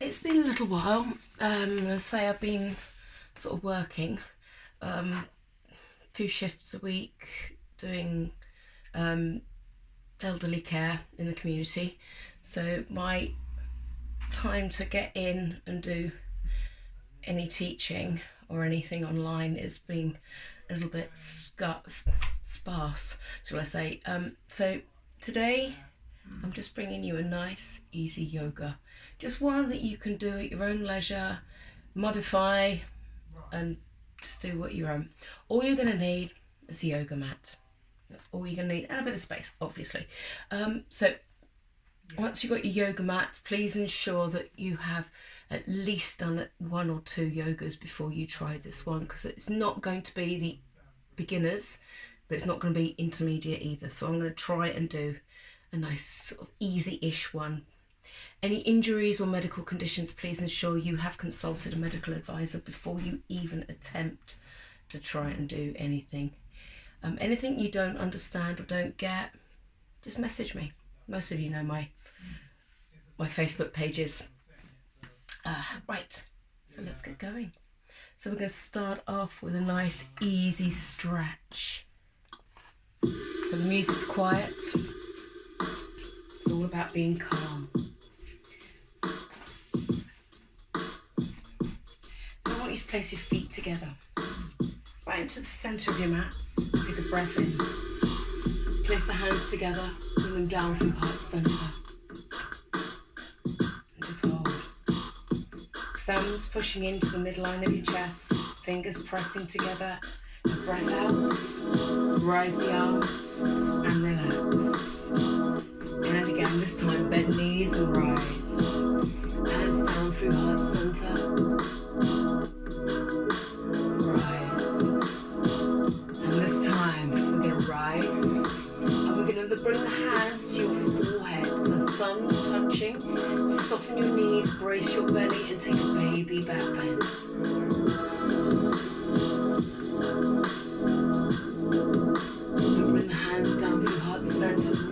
It's been a little while. I say I've been sort of working a few shifts a week doing elderly care in the community. So my time to get in and do any teaching or anything online has been a little bit sparse, shall I say. So today I'm just bringing you a nice, easy yoga. Just one that you can do at your own leisure, modify, and just do what you own. All you're going to need is a yoga mat. That's all you're going to need, and a bit of space, obviously. So once you've got your yoga mat, please ensure that you have at least done 1 or 2 yogas before you try this one, because it's not going to be the beginners, but it's not going to be intermediate either. So I'm going to try and do a nice sort of easy-ish one. Any injuries or medical conditions, please ensure you have consulted a medical advisor before you even attempt to try and do anything. Anything you don't understand or don't get, just message me. Most of you know my Facebook pages. Right, so let's get going. So we're going to start off with a nice easy stretch. So the music's quiet. It's all about being calm. So I want you to place your feet together, right into the centre of your mats. Take a breath in. Place the hands together, bring them down from heart centre. And just hold. Thumbs pushing into the midline of your chest, fingers pressing together. A breath out, rise the arms and relax. And again, this time bend knees and rise. Hands down through heart center. Rise. And this time we're going to rise. And we're going to bring the hands to your forehead. So thumbs touching. Soften your knees, brace your belly and take a baby back bend.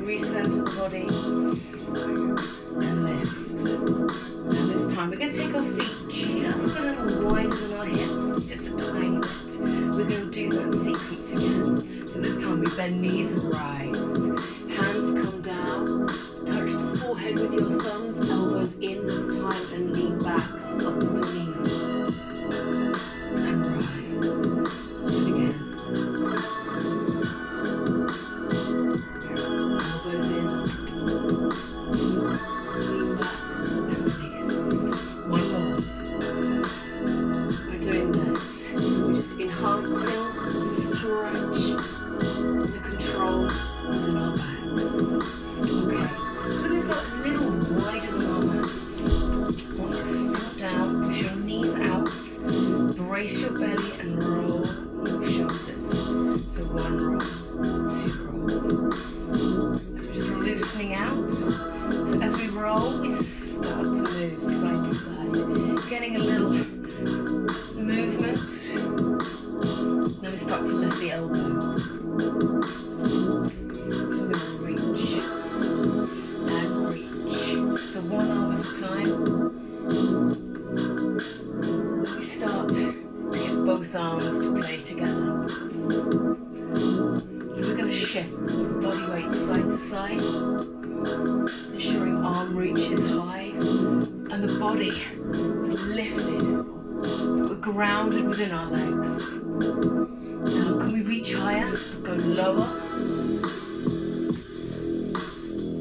Recenter the body and lift. And this time we're going to take our feet just a little wider than our hips, just a tiny bit. We're going to do that sequence again. So this time we bend knees and rise. Hands come down. Touch the forehead with your thumbs, elbows in this time, and lean back. Soften your knees and rise. And again. Brace your belly and roll your shoulders. So 1 roll, 2 rolls. So we're just loosening out. So as we roll, we start to move side to side, getting a little movement. Then we start to lift the elbow. So we're going to reach and reach. So 1 arm at a time. We start to get both arms to play together. So we're going to shift body weight side to side, ensuring arm reach is high and the body is lifted, but we're grounded within our legs. Now can we reach higher, go lower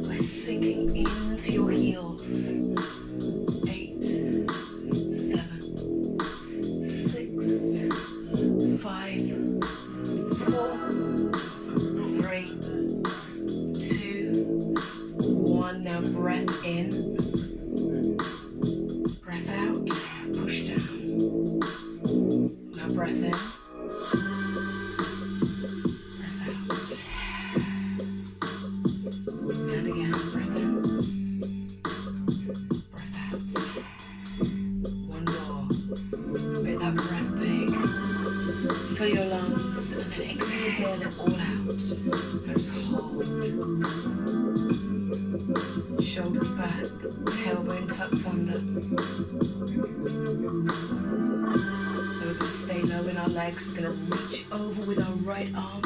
by sinking into your heels. 8, 7, 6, 5, 4, 3, 2, 1. Now breath in, breath out, push down. Now breath in, breath out. And again, breath in, breath out. 1 more. Make that breath big. Fill your lungs and then exhale it all out. Now just hold. Shoulders back, tailbone tucked under. Then we're going to stay low in our legs. We're going to reach over with our right arm.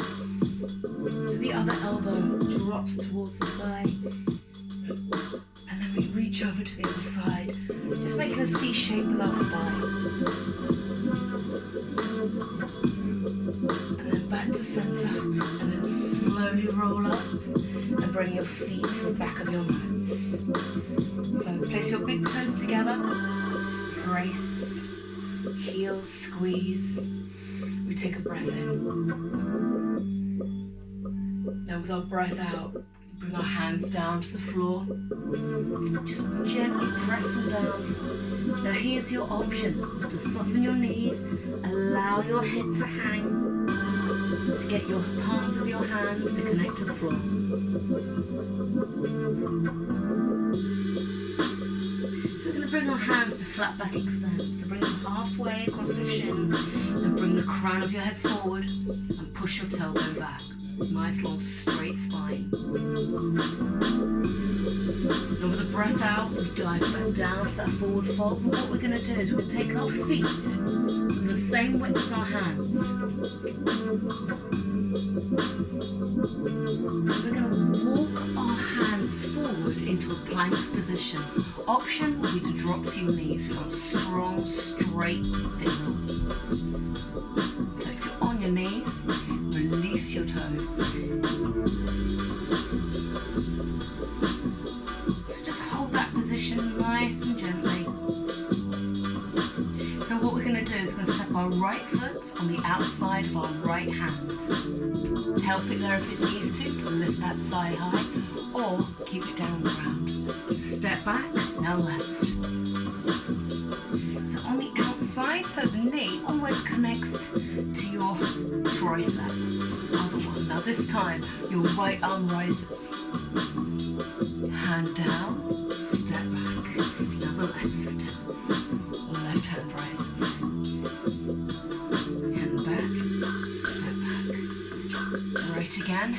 So the other elbow drops towards the thigh. And then we reach over to the other side. Just making a C shape with our spine. And then back to center. And then slowly roll up. And bring your feet to the back of your mats. So place your big toes together. Brace. Heels squeeze. We take a breath in. Now with our breath out, bring our hands down to the floor. Just gently press them down. Now here's your option to soften your knees. Allow your head to hang. To get your palms of your hands to connect to the floor. So we're going to bring our hands to flat back extend. So bring them halfway across your shins and bring the crown of your head forward and push your tailbone back. Nice long straight spine. Now with the breath out, we dive back down to that forward fold. But what we're going to do is we're going to take our feet to the same width as our hands. We're going to walk our hands forward into a plank position. Option will be to drop to your knees. We want strong, straight figure. So if you're on your knees, release your toes. So just hold that position nice and gently. So what we're going to do is we're going to step our right foot on the outside of our right hand. Help it there if it needs to, lift that thigh high, or keep it down on the ground. Step back, now left. So on the outside, so the knee almost connects to your tricep. Other one. Now this time, your right arm rises. Hand down, step back. Now the left. Left hand rises. Hand back, step back. Right again.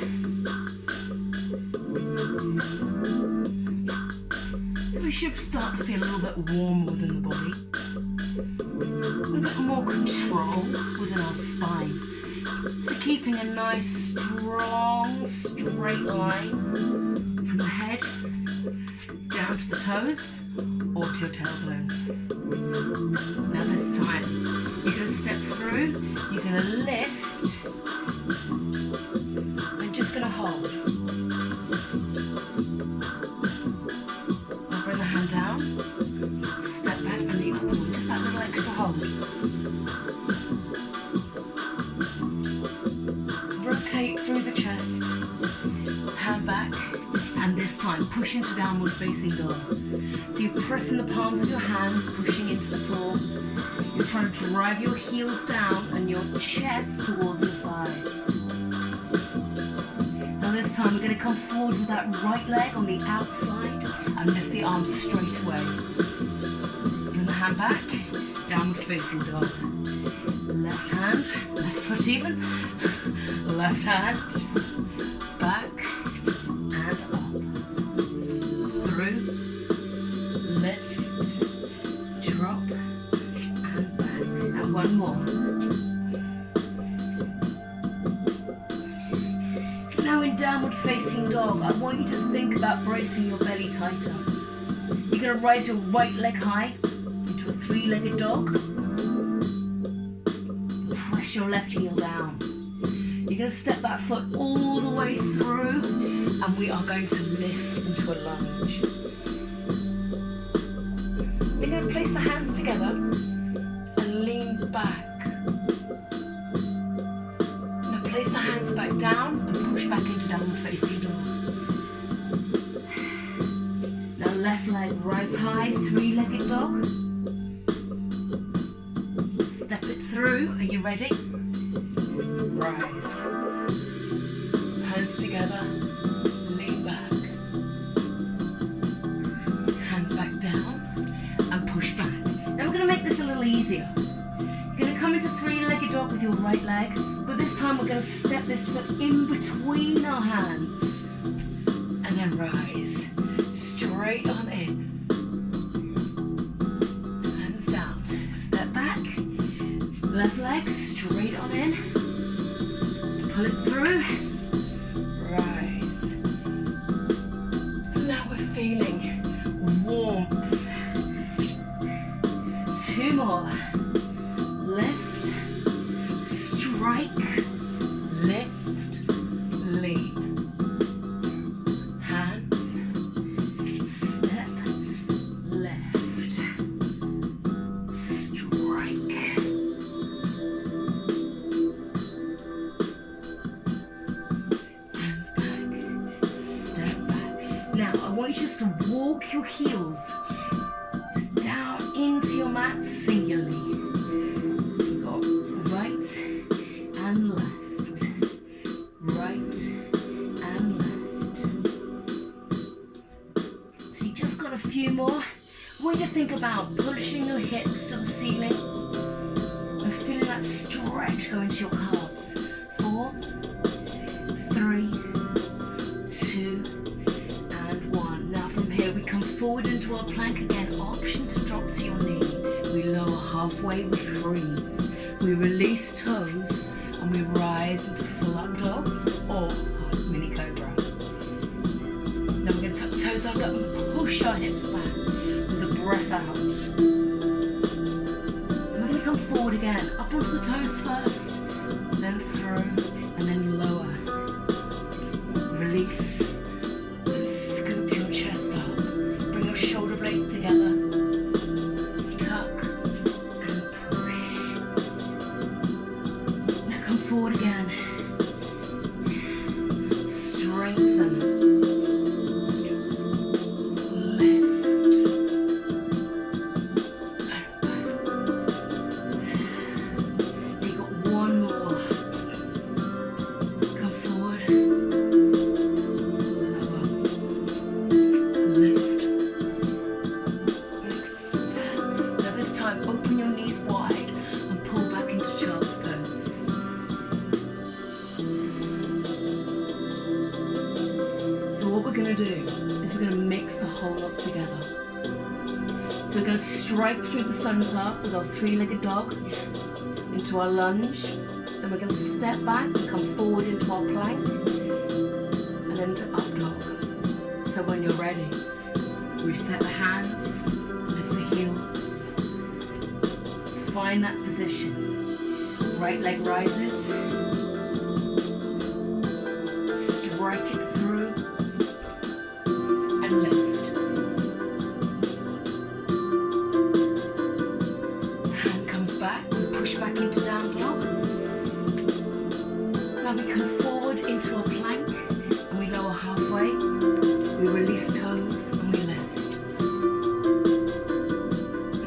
So we should start to feel a little bit warmer within the body. A little bit more control within our spine. So keeping a nice, strong, straight line from the head down to the toes or to your tailbone. Now this time, you're going to step through, you're going to lift, and just going to hold. Now bring the hand down, step back, and the upper one, just that little extra hold. Rotate through the chest, hand back, and this time push into downward facing dog. So you're pressing the palms of your hands, pushing into the floor. You're trying to drive your heels down and your chest towards your thighs. Now this time we're going to come forward with that right leg on the outside and lift the arms straight away. Bring the hand back, downward facing dog. Left hand, left foot even, left hand, back and up, through, lift, drop and back, and one more. Now in downward facing dog, I want you to think about bracing your belly tighter. You're going to raise your right leg high into a three-legged dog. Press your left heel down. You're going to step that foot all the way through and we are going to lift into a lunge. We're going to place the hands together and lean back. Now place the hands back down and push back into downward facing dog. Now left leg rise high, three-legged dog. Step it through. Are you ready? Rise. Hands together. Lean back. Hands back down and push back. Now we're going to make this a little easier. You're going to come into three-legged dog with your right leg, but this time we're going to step this foot in between our hands and then rise. Straight straight on in. Hands down. Step back. Left leg straight on in. Pull it through. Rise. So now we're feeling warmth. 2 more. Lift. Strike. Lift. Lean. Hands. Step. Left. Strike. Hands back. Step back. Now I want you just to walk your heels just down into your mat singularly. So we've got right and left. Right and left. So you just got a few more. I want you to think about pushing your hips to the ceiling and feeling that stretch go into your calves. 4, 3, 2, and 1. Now from here we come forward into our plank again. Option to drop to your knee. We lower halfway, we freeze. We release toes and we rise into full up dog or mini cobra. Then we're going to tuck toes up and push our hips back with a breath out. Then we're going to come forward again, up onto the toes first, then through and then lower. Release and scoop your chest up. Bring your shoulder blades together. Tuck and push. Now come forward again. Strengthen. Lift. You got 1 more. Come forward. Lower. Lift. Next step. Now this time open your knees wide and pull back into child's pose. So what we're going to do is we're going to mix the whole lot together. So we're going to strike through the center with our 3-legged dog into our lunge. Then we're going to step back and come forward into our plank and then to up dog. So when you're ready, reset the hands, lift the heels, find that position. Right leg rises, strike it through and lift. Hand comes back, we push back into down dog. Now we come forward into our plank and we lower halfway. We release toes and we lift.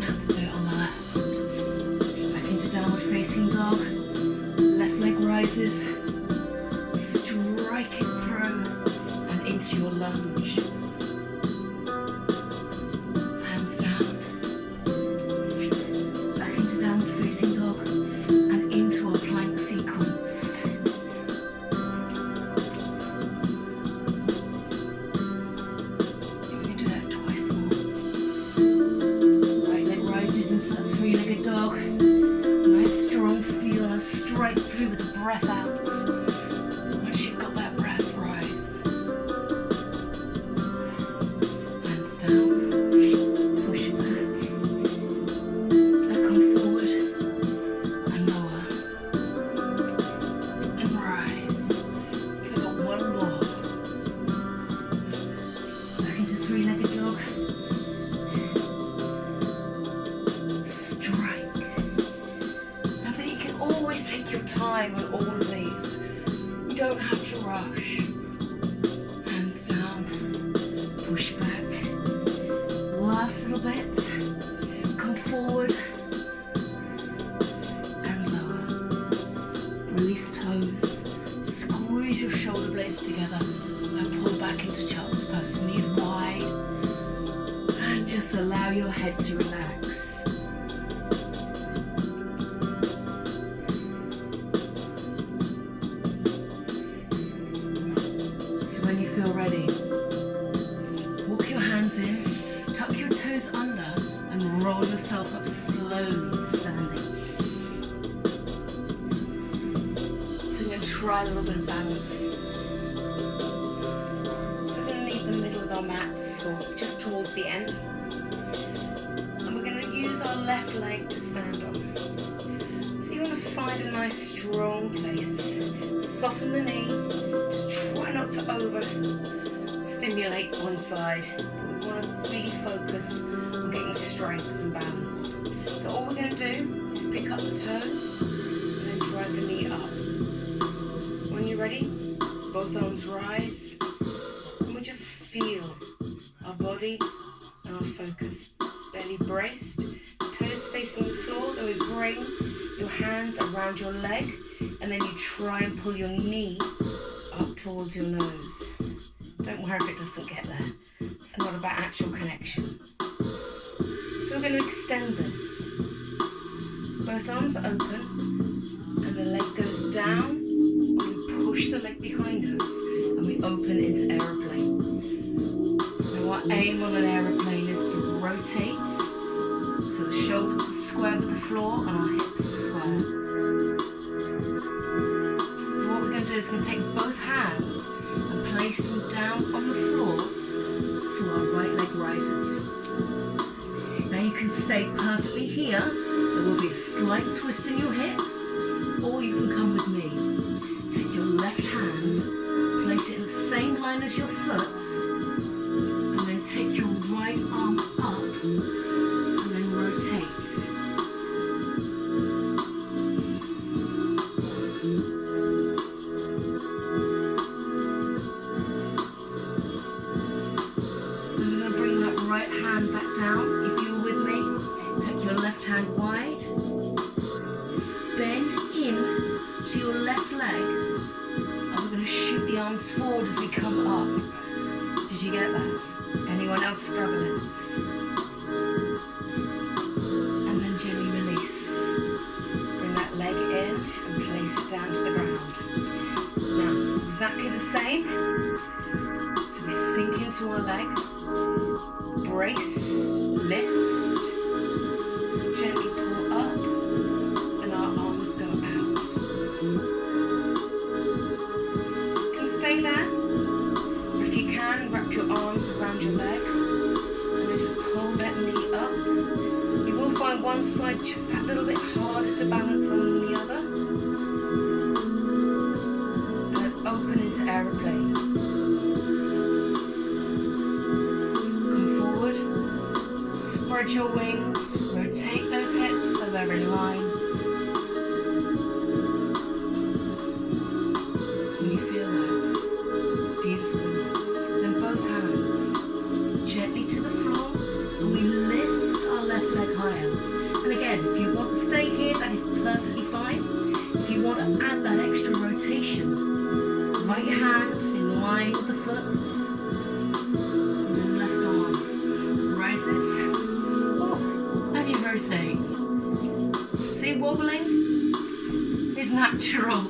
Now to do it on the left. Back into downward facing dog. Left leg rises. Strike it through and into your lunge. Hands down. Back into downward facing dog and into our plank sequence. Into that 3-legged dog. Nice strong feel and a strike through with a breath out. Once you've got that breath, rise. Hands down. Push back. Now come forward and lower. And rise. So we've got 1 more. Back into 3-legged dog. Strike. I think you can always take your time on all of these. You don't have to rush. Hands down. Push back. Last little bit. Come forward and lower. Release toes. Squeeze your shoulder blades together and pull back into child's pose. Knees wide. And just allow your head to relax. When you feel ready, walk your hands in, tuck your toes under and roll yourself up slowly to standing. So we're going to try a little bit of balance. So we're going to leave the middle of our mats or just towards the end. And we're going to use our left leg to stand on. So you want to find a nice strong place. Soften the knee. Just try not to over stimulate one side. We want to really focus on getting strength and balance. So all we're going to do is pick up the toes and then drive the knee up. When you're ready, both arms rise and we just feel our body and our focus. Belly braced, toes facing the floor, then we bring your hands around your leg and then you try and pull your knee up towards your nose. Don't worry if it doesn't get there. It's not about actual connection. So we're going to extend this. Both arms are open and the leg goes down and we push the leg behind us and we open into aeroplane. Now our aim on an aeroplane is to rotate so the shoulders are square with the floor and our hips are square. So what we're going to do is we're going to take both hands and place them down on the floor so our right leg rises. Now you can stay perfectly here. There will be a slight twist in your hips, or you can come with me. Take your left hand, place it in the same line as your foot, and then take your right arm up, and then rotate. Wide, bend in to your left leg, and we're going to shoot the arms forward as we come up. Did you get that? Anyone else struggling? And then gently release. Bring that leg in and place it down to the ground. Now, exactly the same. So we sink into our leg, brace, lift, gently pull up, and our arms go out. You can stay there, or if you can, wrap your arms around your leg, and then just pull that knee up. You will find one side just that little bit harder to balance on than the other. And let's open into aeroplane. Come forward, spread your wings. Rotate those hips so they're in line. Can you feel that? Beautiful. Then both hands gently to the floor and we lift our left leg higher. And again, if you want to stay here, that is perfectly fine. If you want to add that extra rotation, right hand in line with the foot. And then left arm rises. Rotate. See, wobbling is natural.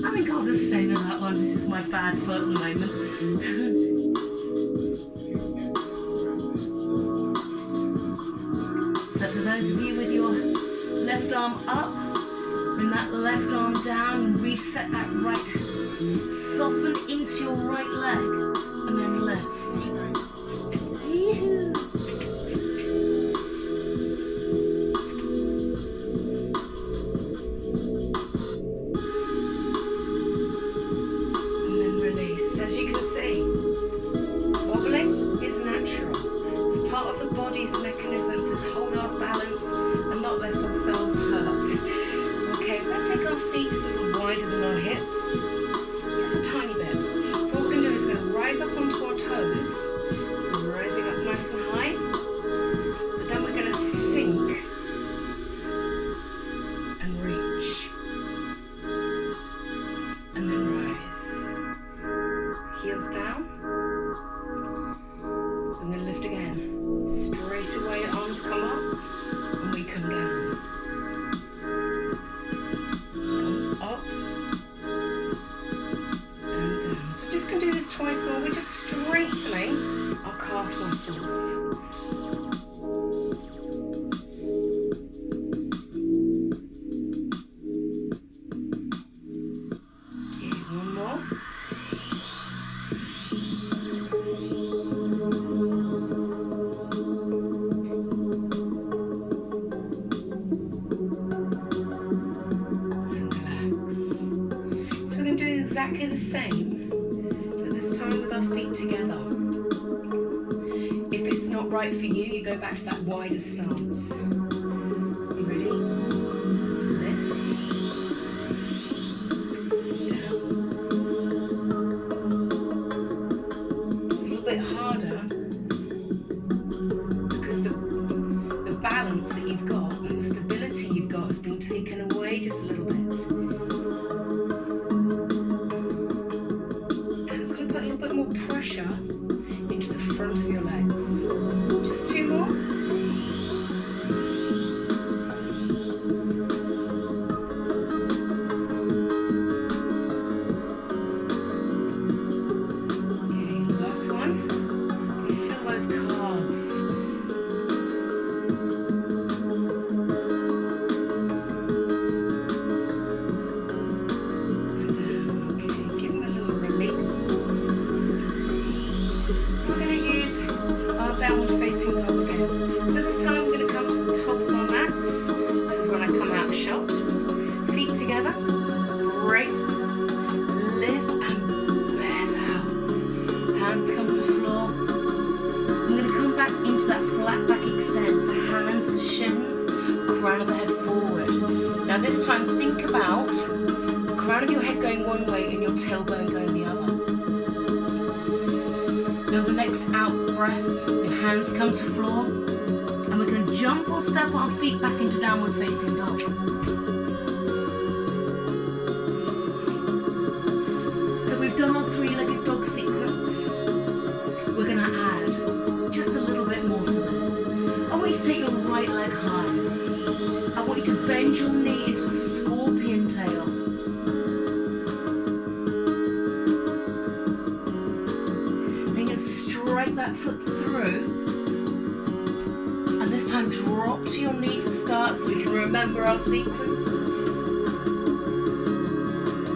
I think I'll just stay with that one. This is my bad foot at the moment. So for those of you with your left arm up, bring that left arm down and reset that right. Soften into your right leg and then lift. Mechanism to hold our balance and not let ourselves hurt. Okay, we're going to take our feet just a little wider than our hips, just a tiny bit. So what we're going to do is we're going to rise up onto our toes, so we're rising up nice and high, but then we're going to sink and reach, and then rise. Heels down. I'm going to lift again. Straight away, arms come up and we come down. Come up and down. So we're just going to do this twice more. We're just strengthening our calf muscles. exactly the same, but this time with our feet together. If it's not right for you, you go back to that wider stance. You ready? Lift. Down. It's a little bit harder because the balance that you've got and the stability you've got has been taken away just a little bit. And it's going to put a little bit more pressure into the front of your legs. Just 2 more. Okay, last one. Feel those calves. And okay, give them a little release. So we're going to use our downward facing dog again. But this time we're going to come to the top of our mats. This is when I come out shot. Feet together. Brace. Lift and breath out. Hands come to floor. I'm going to come back into that flat back extend. So hands to shins. Crown of the head forward. Now this time think about the crown of your head going one way and your tailbone going the other. Now the next out breath, your hands come to floor, and we're going to jump or step our feet back into downward facing dog. So we've done our 3-legged dog sequence. We're going to add just a little bit more to this. I want you to take your right leg high. I want you to bend your knee into scorpion tail. Straight that foot through, and this time drop to your knee to start so we can remember our sequence.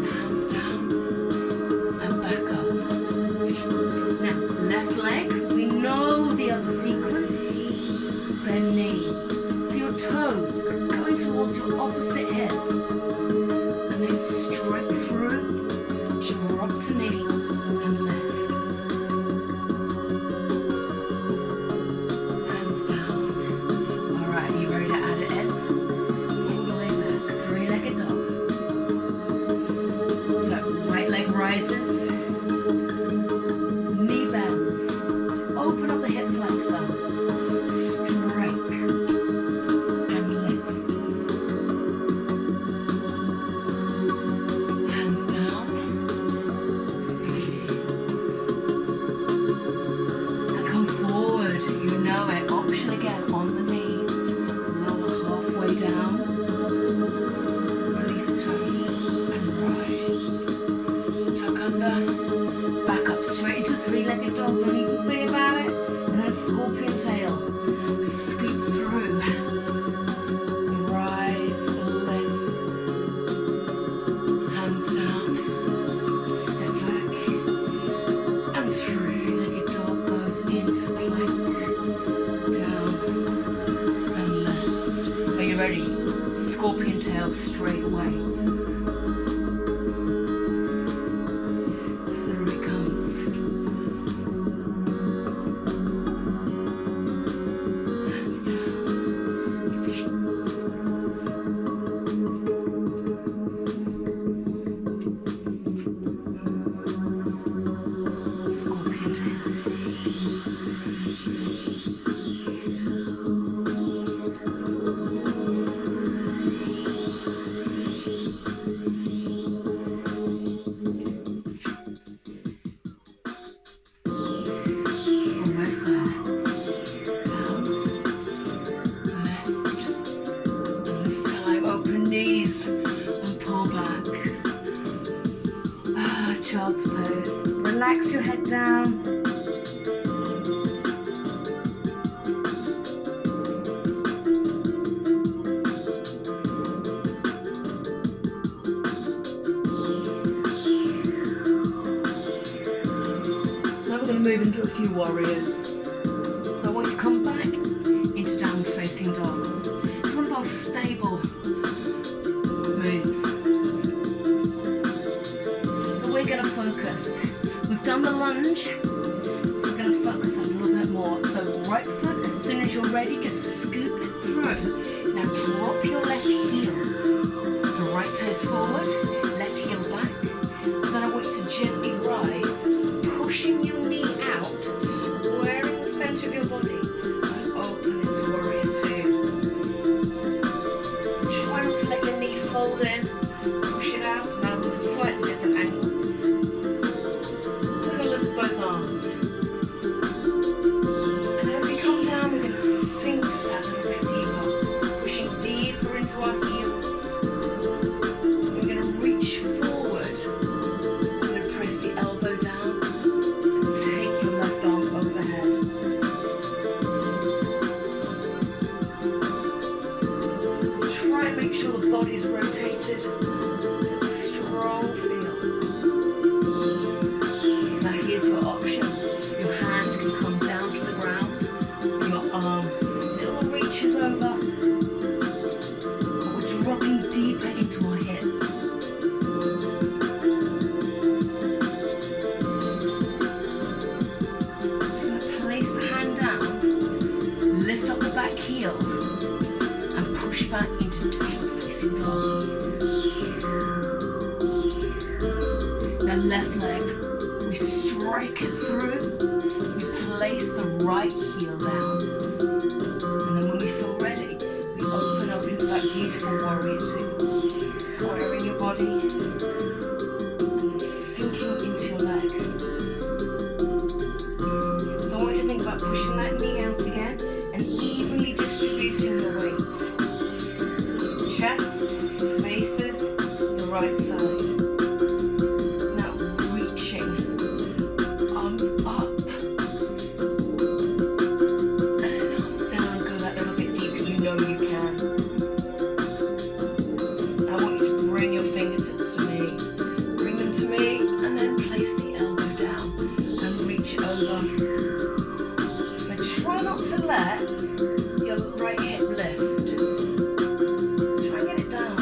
Hands down and back up. Now left leg, we know the other sequence. Bend knee, so your toes going towards your opposite hip, and then straight through, drop to knee and lift. Rises, knee bends, so open up the hip flexor, strike and lift, hands down, and come forward, you know it, option again on the knees, lower halfway down, release toes and rise. Back up straight into 3-legged dog, don't even think about it. And then scorpion tail, scoop through, rise, lift, hands down, step back, and 3-legged dog goes into plank, down, and left. Are you ready? Scorpion tail straight away. And pull back. Child's pose. Relax your head down. Now we're going to move into a few warriors. So I want you to come back into downward facing dog. It's one of our stable moves. So we're going lunge, so we're going to focus a little bit more. So right foot, as soon as you're ready, just scoop it through. Now drop your left heel. So right toes forward, left heel back. And then I want you to gently rise, pushing your knee out, squaring the centre of your body, and open into Warrior Two. So try not to let your knee fold in. Push it out. Now a slightly different angle. So I'm going to lift both arms. And as we come down, we're going to sink just that little bit deeper, pushing deeper into our heels. We're going to reach forward. We're going to press the elbow down and take your left arm overhead. Try and make sure the body's rotated. Strong feel. Now here's your option. Your hand can come down to the ground. Your arm still reaches over. But we're dropping deeper into our hips. So I'm going to place the hand down, lift up the back heel, and push back into downward facing dog. Now left leg, we strike it through, we place the right heel down, and then when we feel ready, we open up into that beautiful Warrior Two, squaring your body, and then sinking into your leg. So I want you to think about pushing that knee out again, and evenly distributing your weight. Chest faces the right side. Try not to let your right hip lift. Try and get it down.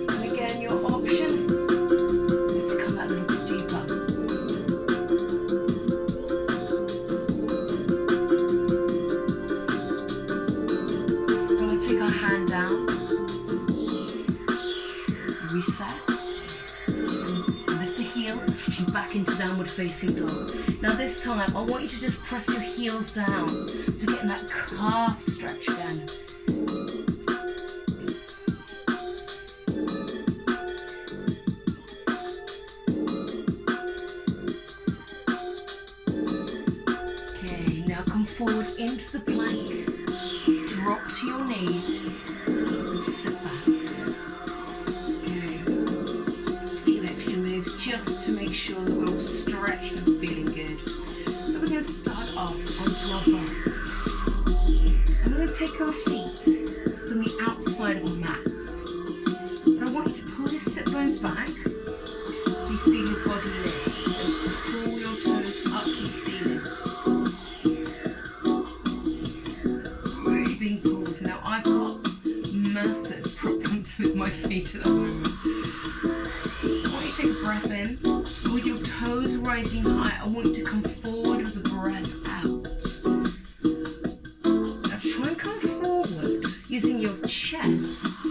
And again, your option is to come that little bit deeper. We're going to take our hand down, reset. Back into downward facing dog. Now this time I want you to just press your heels down, so we're getting that calf stretch again. Okay, now come forward into the plank, drop to your knees and sit back. Just to make sure that we're all stretched and feeling good. So we're going to start off onto our butts. And we're going to take our feet to the outside of our mats. And I want you to pull your sit bones back so you feel your body lift. And pull your toes up to the ceiling. So really being pulled. Now I've got massive problems with my feet at the moment. Take a breath in, and with your toes rising high, I want you to come forward with the breath out. Now try and come forward using your chest,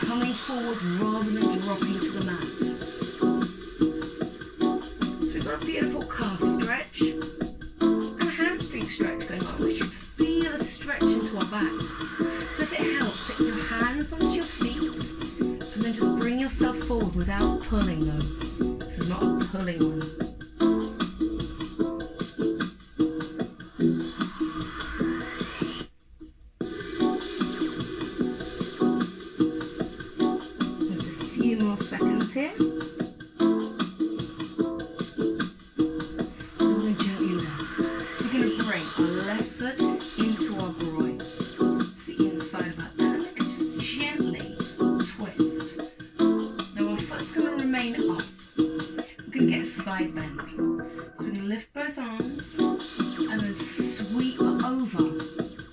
coming forward rather than dropping to the mat. So we've got a beautiful calf stretch and a hamstring stretch going on. We should feel a stretch into our backs. So if it helps, take your hands onto your feet, and then just bring yourself forward without pulling them. This is not a pulling one. Just a few more seconds here. And we're going to gently lift. We're going to bring our left foot into our groin, to the inside of our back. And we can just gently twist. Now our foot's going to remain up. We're going to get a side bend. So we're going to lift both arms and then sweep over.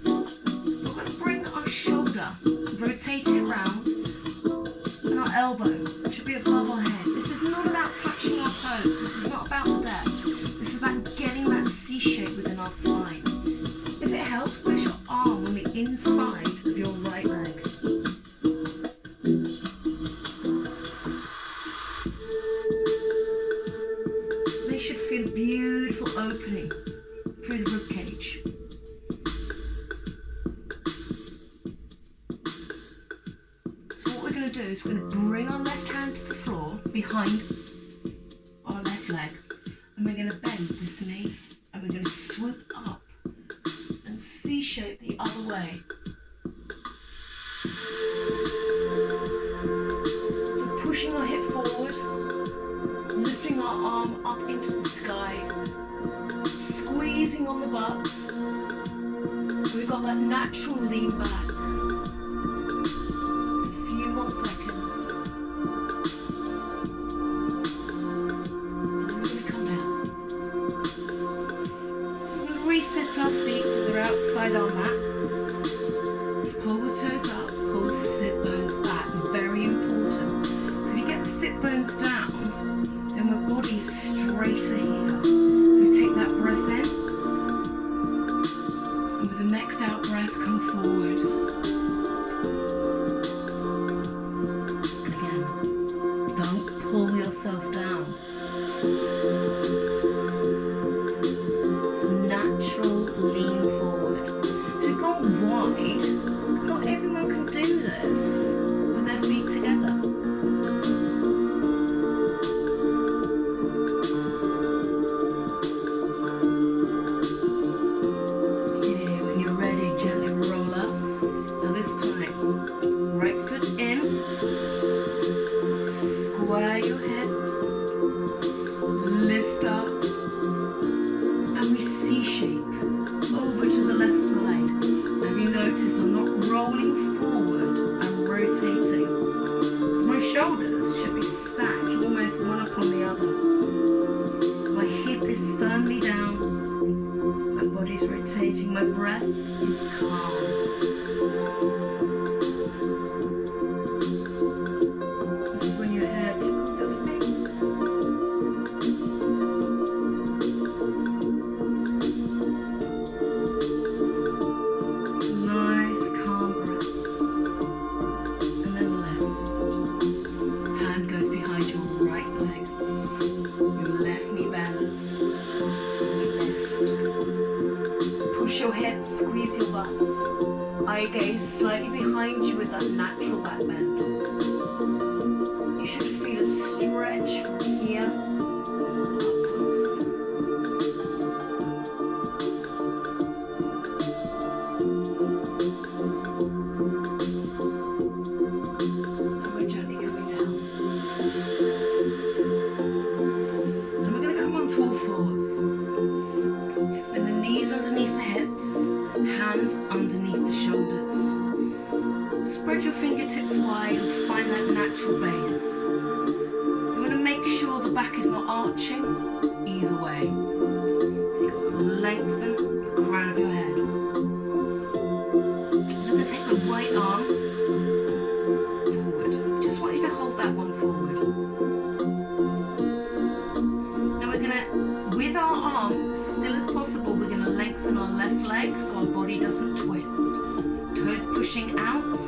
We're going to bring our shoulder, rotate it round, and our elbow should be above our head. This is not about toes. This is not about the depth. This is about getting that C shape within our spine. If it helps, place your arm on the inside of your right leg. They should feel a beautiful opening through the rib cage. So what we're going to do is we're going to bring our left hand to the floor behind our left leg, and we're going to bend this knee, and we're going to swoop up and C-shape the other way. So we're pushing our hip forward, lifting our arm up into the sky, squeezing on the butt. We've got that natural lean back. Just a few more seconds. And then we're going to come down. So we're going to reset our feet so they're outside our mats. Pull the toes up, pull the sit bones back. Very important. So if you get the sit bones down, then my body is straighter here. So we take that breath in, and with the next out breath, come forward. And again, don't pull yourself down. It's a natural lean forward. So we've gone wide, because not everyone can do this with their feet together. Square your hips, lift up, and we C-shape over to the left side. Have you noticed I'm not rolling forward, I'm rotating. So my shoulders should be stacked almost one upon the other. My hip is firmly down, my body's rotating, my breath is calm. Your hips, squeeze your butts. Eye gaze slightly behind you with that natural back bend. You should feel a stretch from here upwards. And we're gently coming down. And we're going to come onto all fours. Bend the knees underneath the hips, hands underneath the shoulders. Spread your fingertips wide and find that natural base. You want to make sure the back is not arching either way. So you've got to lengthen the crown of your head. So I'm going to take the right arm forward. Just want you to hold that one forward. Now we're going to, with our arm, still as possible, we're going to lengthen our left leg so our body doesn't twist. Toes pushing out.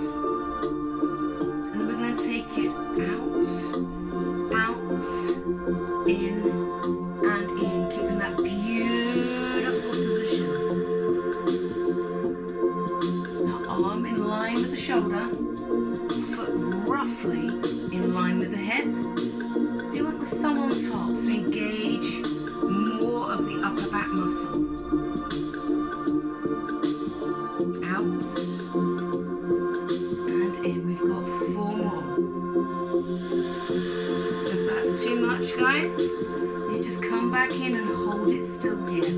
And then we're going to take it out, in, and in, keeping that beautiful position. Now arm in line with the shoulder, foot roughly in line with the hip. We want the thumb on top, so engage more of the upper back muscle. Out and in. We've got 4 more. If that's too much, guys, you just come back in and hold it still here. 2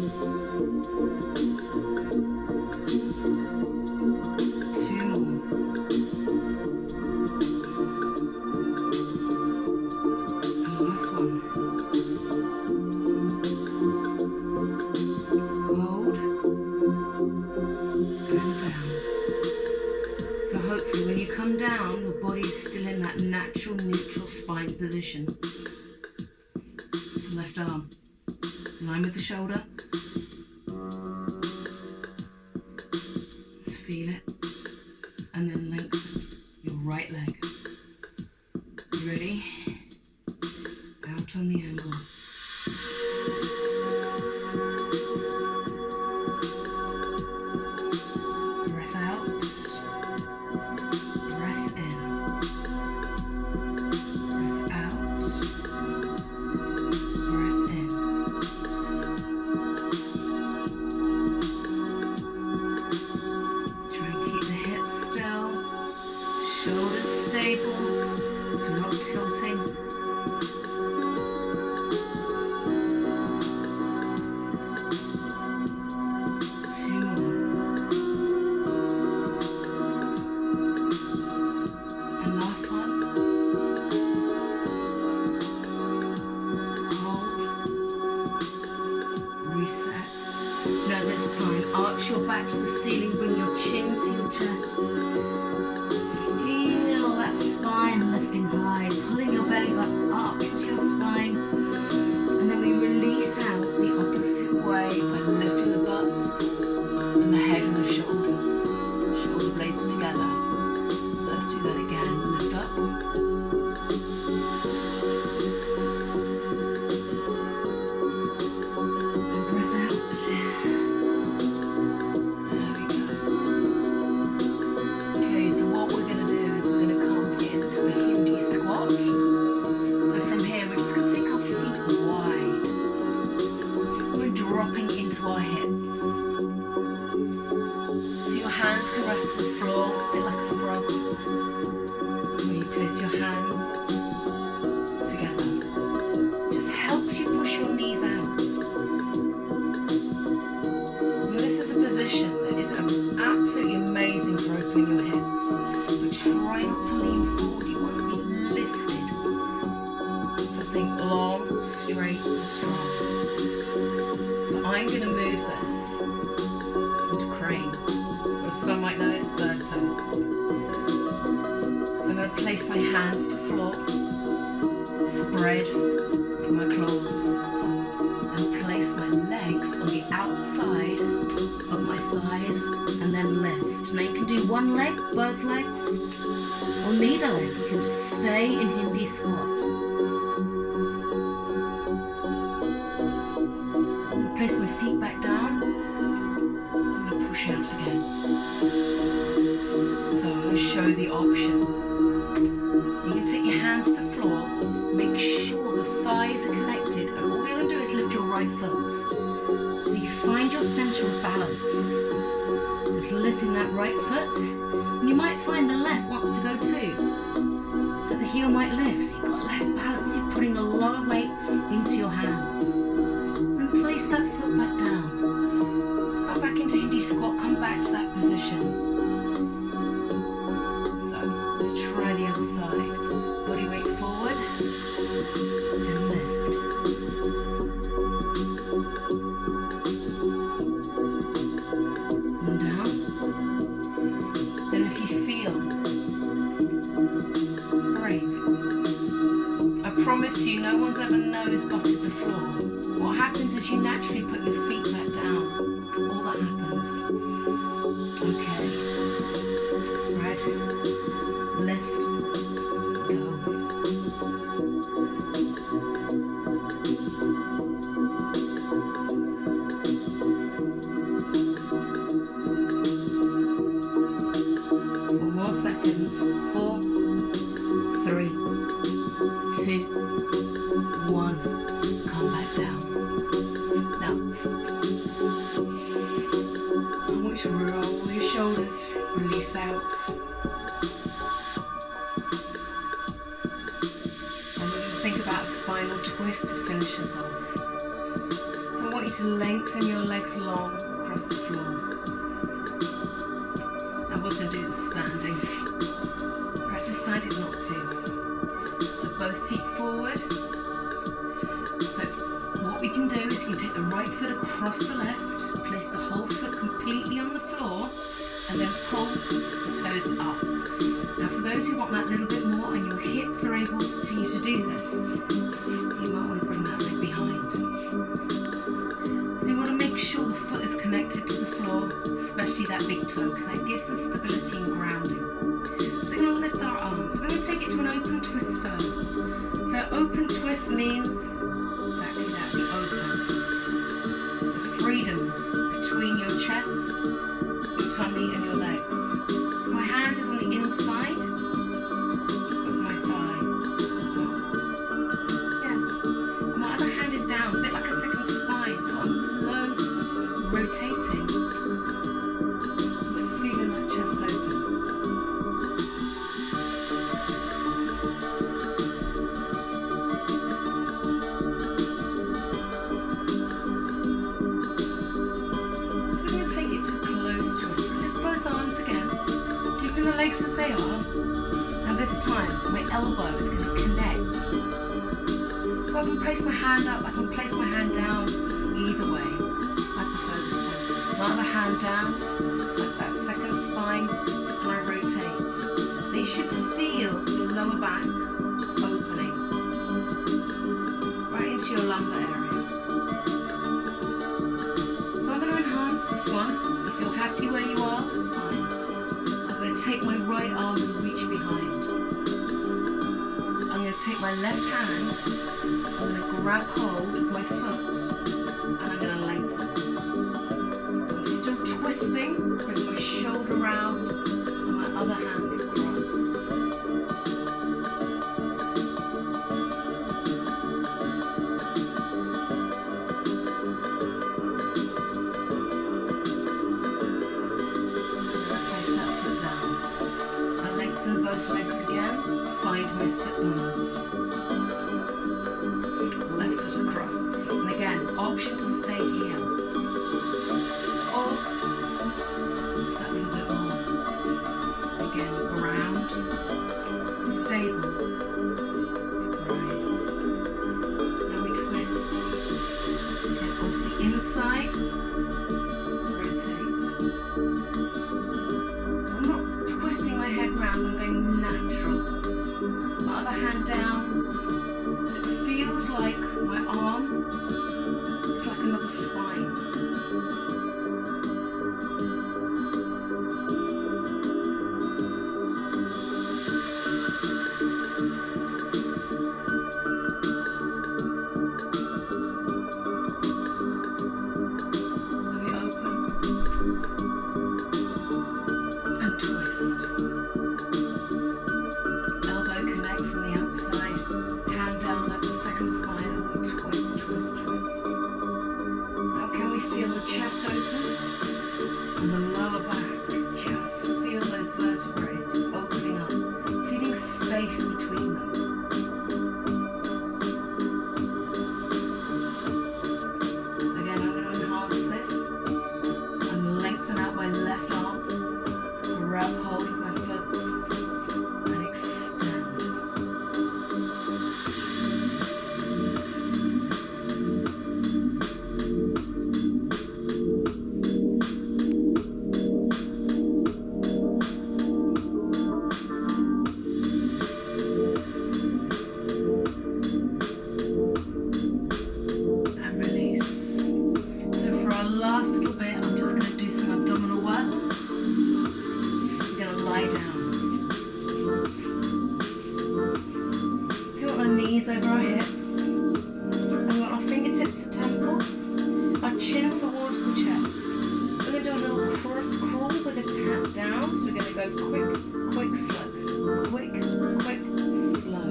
more. And last one. Hold and down. So hopefully when you come down, the body is still in that natural neutral spine position. So shoulder. Just feel it. And then lengthen your right leg. You ready? Out on the angle. Breath out. Breath in. Breath out. Breath in. Try and keep the hips still. Shoulders stable, so we're not tilting. Two more. And last one. Hold. Reset. Now this time, arch your back to the ceiling, bring your chin to your chest. Feel that spine lifting high, pulling your belly button up into your spine. And then we release out the opposite way by lifting the butt and the head and the shoulders. Shoulder blades together. Let's do that again. Lift up. And breath out. There we go. Okay, so what we're going to do is we're going to come into a Hindi squat. So from here, we're just going to take our feet wide. We're dropping into our hips. So your hands can rest to the floor, a bit like a frog. Where you place your hands together. Just helps you push your knees out. And this is a position that is absolutely amazing for opening your hips. But try not to lean forward, you want to be lifted. So think long, straight, and strong. So I'm going to move this into crane, or some might know it as bird pose. So I'm going to place my hands to floor, spread my claws, and place my legs on the outside of my thighs, and then lift. Now you can do one leg, both legs, or neither leg. You can just stay in Hindi squat. Place my feet back down. I'm going to push out again. So I'm going to show the option. You can take your hands to floor, make sure the thighs are connected, and all you're going to do is lift your right foot. So you find your center of balance. Just lifting that right foot, and you might find the left wants to go too. So the heel might lift, so you've got less balance, you're putting a lot of weight into your hands. And place that foot back down. Come back into Hindi squat, come back to that position. So let's try the other side. Body weight forward, and lift. And down. Then if you feel brave, I promise you no one's ever nose butted the floor. What happens is you naturally put your feet back down. That's all that happens. Okay. Spread. Lift. Go. Seconds. 4, 3, 2, 1. Come back down. Now, I want you to roll your shoulders, release out. And we're going to think about a spinal twist to finish us off. So I want you to lengthen your legs long across the floor. I was going to do this standing. I decided not to. So both feet forward. So what we can do is you can take the right foot across the left, place the whole foot completely on the floor, and then pull the toes up. Now for those who want that little bit more and your hips are able for you to do this, you might want to bring that leg behind. make sure the foot is connected to the floor, especially that big toe, because that gives us stability and grounding. So we're going to lift our arms. We're going to take it to an open twist first. So open twist means exactly that, the open. There's freedom between your chest, your tummy and your legs. So my hand is on the inside of my thigh. Yes. And my other hand is down, a bit like a second spine, so I'm low, rotating, feeling that chest open. Legs as they are. Now this time my elbow is going to connect. So I can place my hand up, I can place my hand down, either way. I prefer this one. My other hand down, like that second spine, and I rotate. Now you should feel your lower back just opening right into your lumbar area. So I'm going to enhance this one. If you're happy where you are, it's fine. Take my right arm and reach behind. I'm going to take my left hand, I'm going to grab hold of my foot, and I'm going to lengthen. So I'm still twisting, bring my shoulder round, and my other hand across. Both legs again, find my sit bones. Left foot across. And again, option to stay here. Or just that little bit more. Again, ground, stable, rise. Now we twist. Again, onto the inside. I'm going natural. My other hand down, so it feels like my arm is like another spine. Let me open and twist. On the outside, hand down like the second spine, and we twist, twist, twist. Now can we feel the chest open? And the lower back, just feel those vertebrae just opening up, feeling space between them. So again, I'm going to enhance this and lengthen out my left arm, grab hold of my foot, and extend. Last little bit, I'm just going to do some abdominal work. We're going to lie down. So we've got our knees over our hips. And we've got our fingertips to temples. Our chin towards the chest. We're going to do a little cross crawl with a tap down. So we're going to go quick, quick, slow. Quick, quick, slow.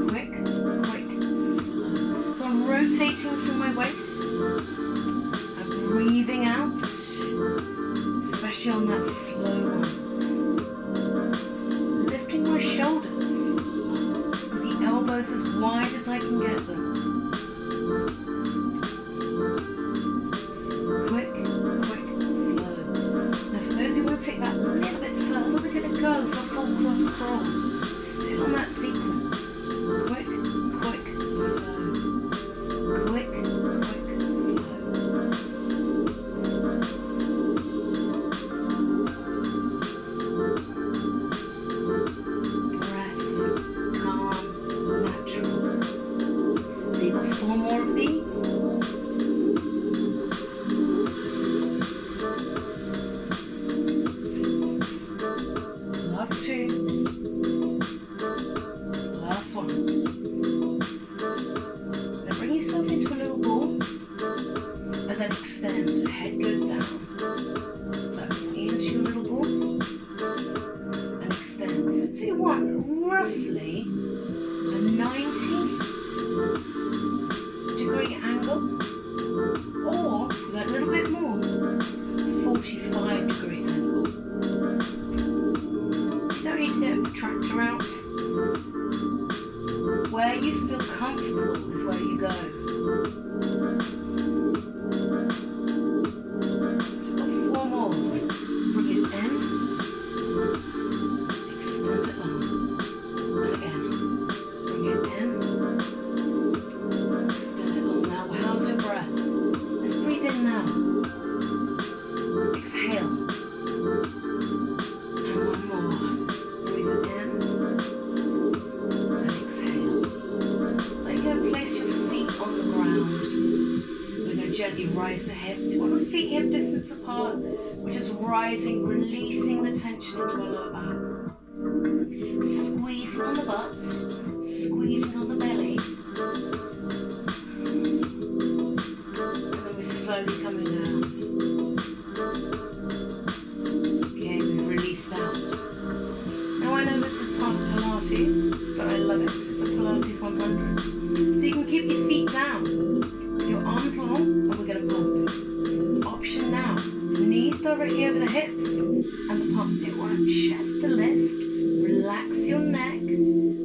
Quick, quick, slow. So I'm rotating through my waist. Breathing out, especially on that slow one. Lifting my shoulders with the elbows as wide as I can get them. Quick, quick, slow. Now for those who want to take that a little bit further, we're going to go for a full cross crawl. Still on that sequence. Quick, quick, slow. Quick, quick, slow. Four more of these. want the feet hip distance apart. We're just rising, releasing the tension into our lower back. Squeezing on the butt, squeezing on the belly. And then we're slowly coming down. Okay, we've released out. Now I know this is part of Pilates, but I love it. It's a Pilates 100s. So you can keep your feet down, your arms long, and we're going to pump. Option now, knees directly over the hips, and the pump. You want a chest to lift. Relax your neck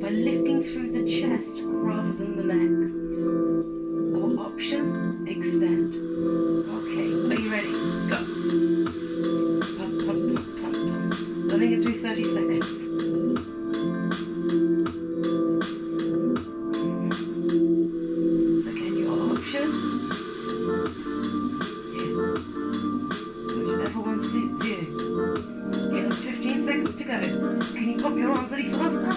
by lifting through the chest rather than the neck. Or option, extend. Okay, are you ready? Go. Pump, pump, pump, pump, pump. Letting it do 30 seconds. So again, your option. Whichever one suits you. Give them 15 seconds to go. Can you pump your arms any faster?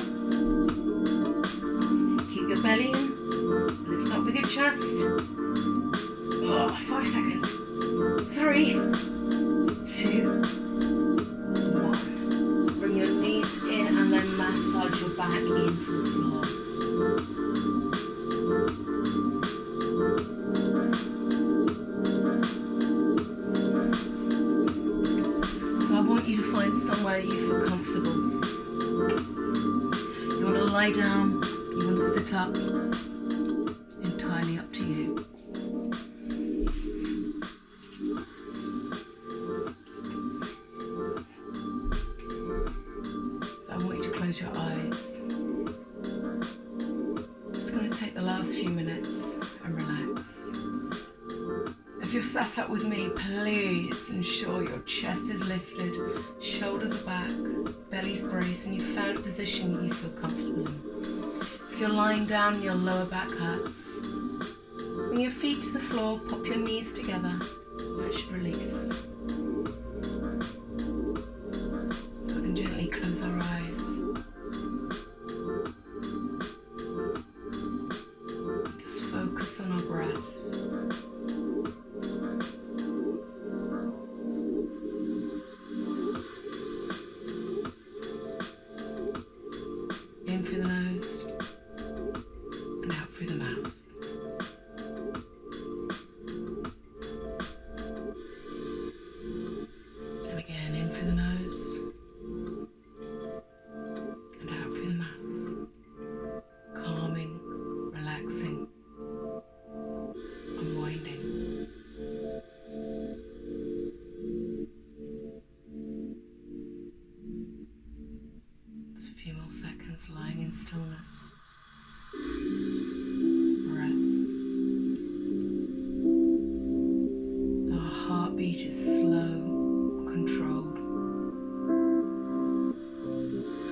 Keep your belly in. Lift up with your chest. 5 seconds. 3, 2, 1. Bring your knees in and then massage your back into the floor. So I want you to find somewhere you feel comfortable. You want to lie down, you want to sit up, entirely up to you. So I want you to close your eyes. Just going to take the last few minutes and relax. If you're sat up with me, please ensure your chest is lifted, shoulders are back, belly's braced, and you've found a position you feel comfortable in. If you're lying down, your lower back hurts. Bring your feet to the floor, pop your knees together. That should release. So we can gently close our eyes. Just focus on our breath. In through the nose and out through the mouth. And again, in through the nose and out through the mouth. Calming, relaxing, unwinding. Just a few more seconds lying in stillness. Breath. Our heartbeat is slow, controlled.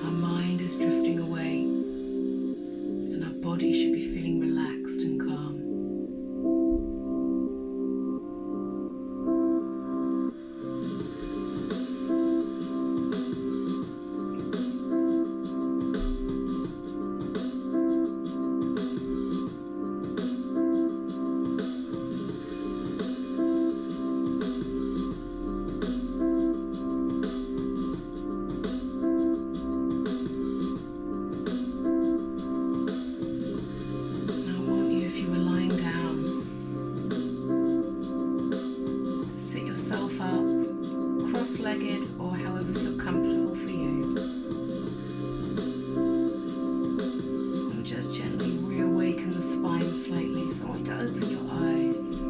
Our mind is drifting away, and our body should be feeling relaxed and calm. Cross-legged or however feel comfortable for you. And just gently reawaken the spine slightly. So I want you to open your eyes. I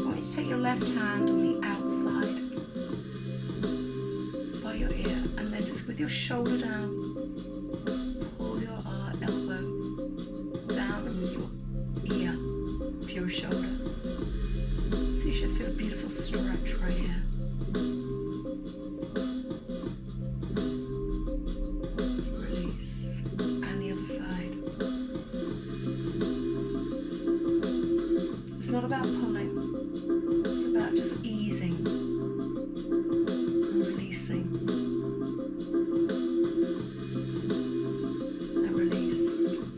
want you to take your left hand on the outside by your ear, and then just with your shoulder down, just pull your elbow down and with your ear of your shoulder. So you should feel a beautiful stretch right here. Release. And the other side. It's not about pulling. It's about just easing and releasing. And release.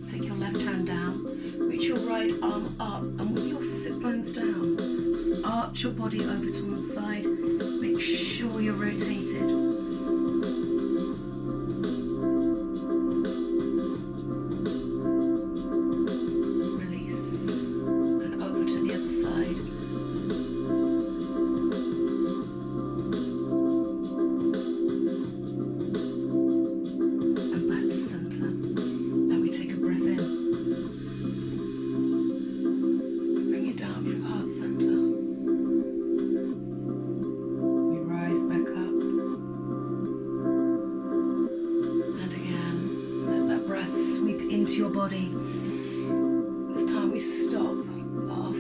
Take your left hand down. Reach your right arm up, and with your sit bones down, just arch arch your body over to one side. Make sure you're rotated. Release. And over to the other side. And back to center. Now we take a breath in. Bring it down through heart center. We rise back up. And again, let that breath sweep into your body. This time we stop, half